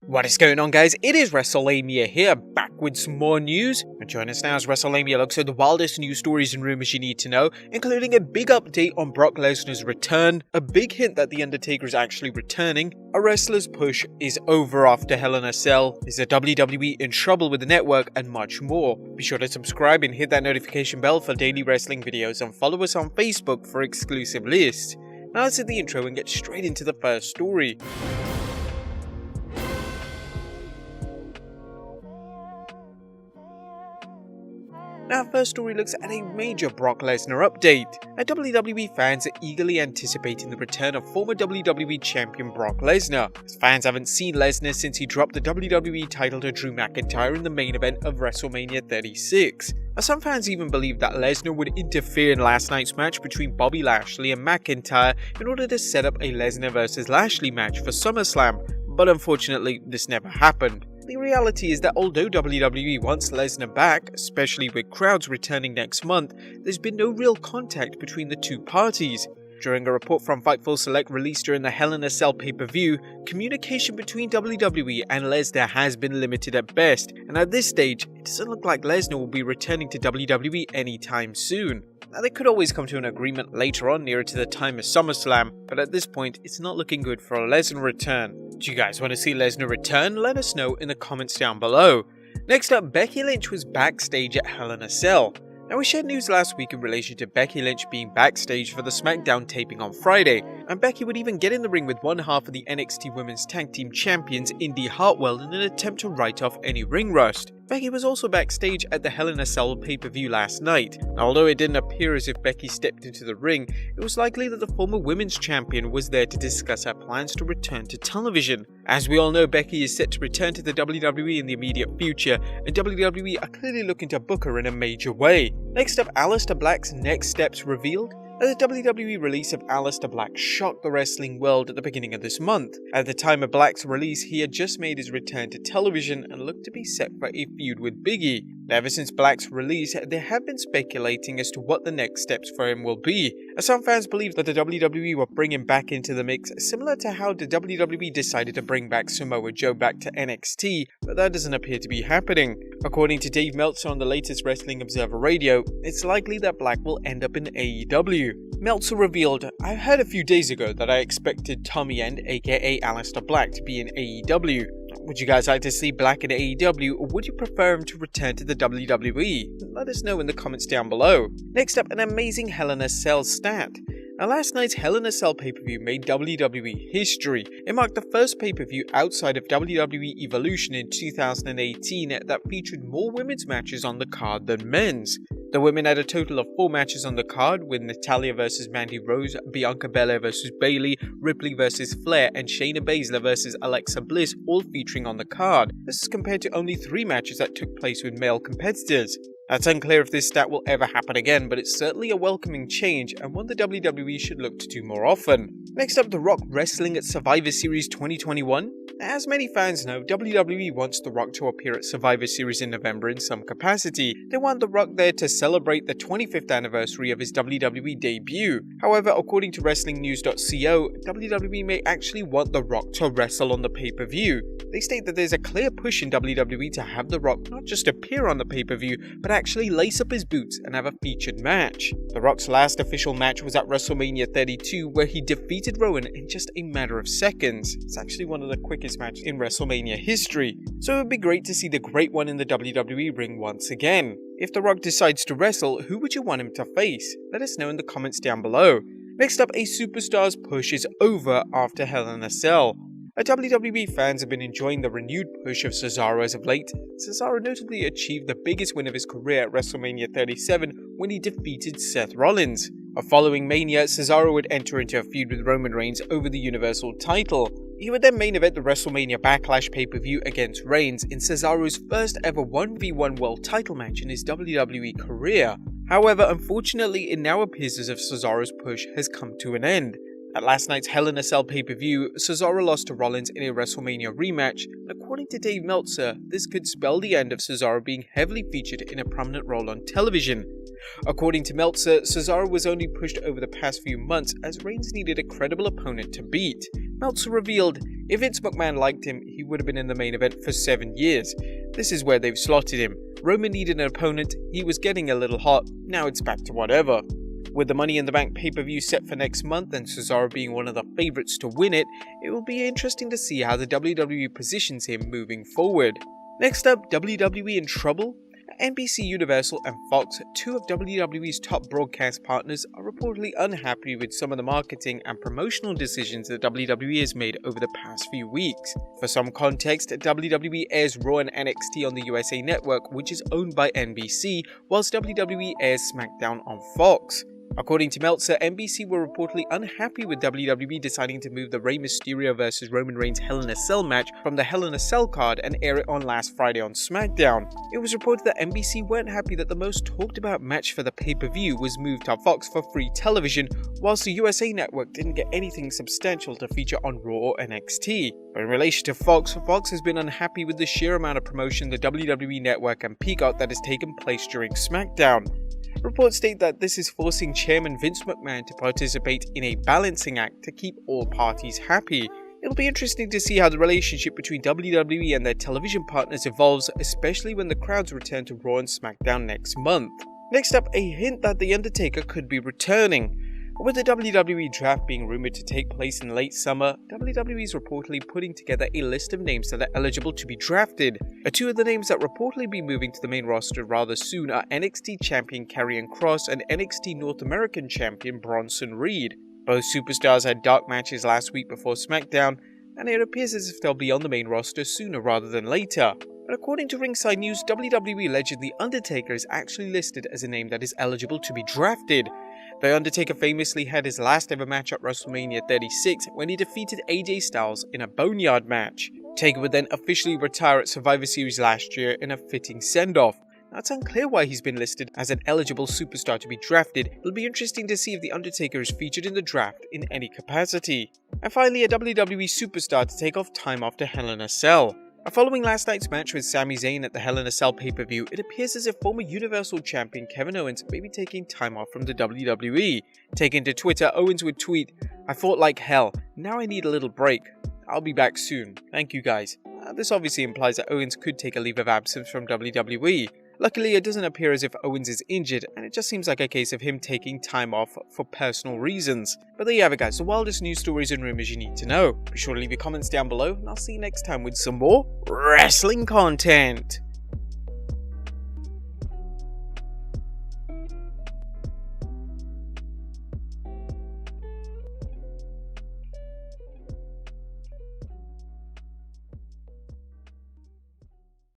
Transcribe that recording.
What is going on, guys? It is Wrestlelamia here, back with some more news. And join us now as Wrestlelamia looks at the wildest news stories and rumors you need to know, including a big update on Brock Lesnar's return, a big hint that The Undertaker is actually returning, a wrestler's push is over after Hell in a Cell, is the WWE in trouble with the network, and much more. Be sure to subscribe and hit that notification bell for daily wrestling videos, and follow us on Facebook for exclusive lists. Now let's hit the intro and get straight into the first story. Now, our first story looks at a major Brock Lesnar update. WWE fans are eagerly anticipating the return of former WWE champion Brock Lesnar, as fans haven't seen Lesnar since he dropped the WWE title to Drew McIntyre in the main event of WrestleMania 36. Now, some fans even believe that Lesnar would interfere in last night's match between Bobby Lashley and McIntyre in order to set up a Lesnar vs Lashley match for SummerSlam, but unfortunately this never happened. The reality is that although WWE wants Lesnar back, especially with crowds returning next month, there's been no real contact between the two parties. During a report from Fightful Select released during the Hell in a Cell pay-per-view, communication between WWE and Lesnar has been limited at best, and at this stage, it doesn't look like Lesnar will be returning to WWE anytime soon. Now, they could always come to an agreement later on nearer to the time of SummerSlam, but at this point, it's not looking good for a Lesnar return. Do you guys want to see Lesnar return? Let us know in the comments down below. Next up, Becky Lynch was backstage at Hell in a Cell. Now, we shared news last week in relation to Becky Lynch being backstage for the SmackDown taping on Friday, and Becky would even get in the ring with one half of the NXT Women's Tag Team Champions, Indy Hartwell, in an attempt to write off any ring rust. Becky was also backstage at the Hell in a Cell pay-per-view last night. Now, although it didn't appear as if Becky stepped into the ring, it was likely that the former women's champion was there to discuss her plans to return to television. As we all know, Becky is set to return to the WWE in the immediate future, and WWE are clearly looking to book her in a major way. Next up, Aleister Black's next steps revealed. The WWE release of Aleister Black shocked the wrestling world at the beginning of this month. At the time of Black's release, he had just made his return to television and looked to be set for a feud with Biggie. Ever since Black's release, there have been speculating as to what the next steps for him will be, as some fans believe that the WWE will bring him back into the mix, similar to how the WWE decided to bring back Samoa Joe back to NXT, but that doesn't appear to be happening. According to Dave Meltzer on the latest Wrestling Observer Radio, it's likely that Black will end up in AEW. Meltzer revealed, "I heard a few days ago that I expected Tommy End, aka Aleister Black, to be in AEW. Would you guys like to see Black in AEW, or would you prefer him to return to the WWE? Let us know in the comments down below." Next up, an amazing Hell in a Cell stat. Now, last night's Hell in a Cell pay-per-view made WWE history. It marked the first pay-per-view outside of WWE Evolution in 2018 that featured more women's matches on the card than men's. The women had a total of 4 matches on the card, with Natalya vs Mandy Rose, Bianca Belair vs Bayley, Ripley vs Flair, and Shayna Baszler vs Alexa Bliss all featuring on the card. This is compared to only 3 matches that took place with male competitors. It's unclear if this stat will ever happen again, but it's certainly a welcoming change and one the WWE should look to do more often. Next up, The Rock wrestling at Survivor Series 2021. As many fans know, WWE wants The Rock to appear at Survivor Series in November in some capacity. They want The Rock there to celebrate the 25th anniversary of his WWE debut. However, according to WrestlingNews.co, WWE may actually want The Rock to wrestle on the pay-per-view. They state that there's a clear push in WWE to have The Rock not just appear on the pay-per-view, but actually lace up his boots and have a featured match. The Rock's last official match was at WrestleMania 32, where he defeated Rowan in just a matter of seconds. It's actually one of the quickest matches in WrestleMania history, so it would be great to see the Great One in the WWE ring once again. If The Rock decides to wrestle, who would you want him to face? Let us know in the comments down below. Next up, a superstar's push is over after Hell in a Cell. WWE fans have been enjoying the renewed push of Cesaro as of late. Cesaro notably achieved the biggest win of his career at WrestleMania 37 when he defeated Seth Rollins. Following Mania, Cesaro would enter into a feud with Roman Reigns over the Universal title. He would then main event the WrestleMania Backlash pay-per-view against Reigns in Cesaro's first ever 1v1 world title match in his WWE career. However, unfortunately, it now appears as if Cesaro's push has come to an end. At last night's Hell in a Cell pay-per-view, Cesaro lost to Rollins in a WrestleMania rematch, and according to Dave Meltzer, this could spell the end of Cesaro being heavily featured in a prominent role on television. According to Meltzer, Cesaro was only pushed over the past few months as Reigns needed a credible opponent to beat. Meltzer revealed, If Vince McMahon liked him, he would have been in the main event for 7 years. This is where they've slotted him. Roman needed an opponent, he was getting a little hot, now it's back to whatever. With the Money in the Bank pay-per-view set for next month and Cesaro being one of the favourites to win it, it will be interesting to see how the WWE positions him moving forward. Next up, WWE In Trouble? NBC Universal and Fox, two of WWE's top broadcast partners, are reportedly unhappy with some of the marketing and promotional decisions that WWE has made over the past few weeks. For some context, WWE airs Raw and NXT on the USA Network, which is owned by NBC, whilst WWE airs SmackDown on Fox. According to Meltzer, NBC were reportedly unhappy with WWE deciding to move the Rey Mysterio vs Roman Reigns Hell in a Cell match from the Hell in a Cell card and air it on last Friday on SmackDown. It was reported that NBC weren't happy that the most talked about match for the pay-per-view was moved to Fox for free television, whilst the USA Network didn't get anything substantial to feature on Raw or NXT. But in relation to Fox, Fox has been unhappy with the sheer amount of promotion the WWE Network and Peacock that has taken place during SmackDown. Reports state that this is forcing Chairman Vince McMahon to participate in a balancing act to keep all parties happy. It'll be interesting to see how the relationship between WWE and their television partners evolves, especially when the crowds return to Raw and SmackDown next month. Next up, a hint that The Undertaker could be returning. With the WWE draft being rumoured to take place in late summer, WWE is reportedly putting together a list of names that are eligible to be drafted. Two of the names that reportedly be moving to the main roster rather soon are NXT champion Karrion Kross and NXT North American champion Bronson Reed. Both superstars had dark matches last week before SmackDown, and it appears as if they'll be on the main roster sooner rather than later. But according to Ringside News, WWE legend The Undertaker is actually listed as a name that is eligible to be drafted. The Undertaker famously had his last ever match at WrestleMania 36 when he defeated AJ Styles in a Boneyard match. Taker would then officially retire at Survivor Series last year in a fitting send-off. Now, it's unclear why he's been listed as an eligible superstar to be drafted. It'll be interesting to see if The Undertaker is featured in the draft in any capacity. And finally, a WWE superstar to take off time after Hell in a Cell. Following last night's match with Sami Zayn at the Hell in a Cell pay-per-view, it appears as if former Universal Champion Kevin Owens may be taking time off from the WWE. Taking to Twitter, Owens would tweet, "I fought like hell, now I need a little break. I'll be back soon. Thank you guys." This obviously implies that Owens could take a leave of absence from WWE. Luckily, it doesn't appear as if Owens is injured, and it just seems like a case of him taking time off for personal reasons. But there you have it guys, the wildest news stories and rumors you need to know. Be sure to leave your comments down below, and I'll see you next time with some more wrestling content.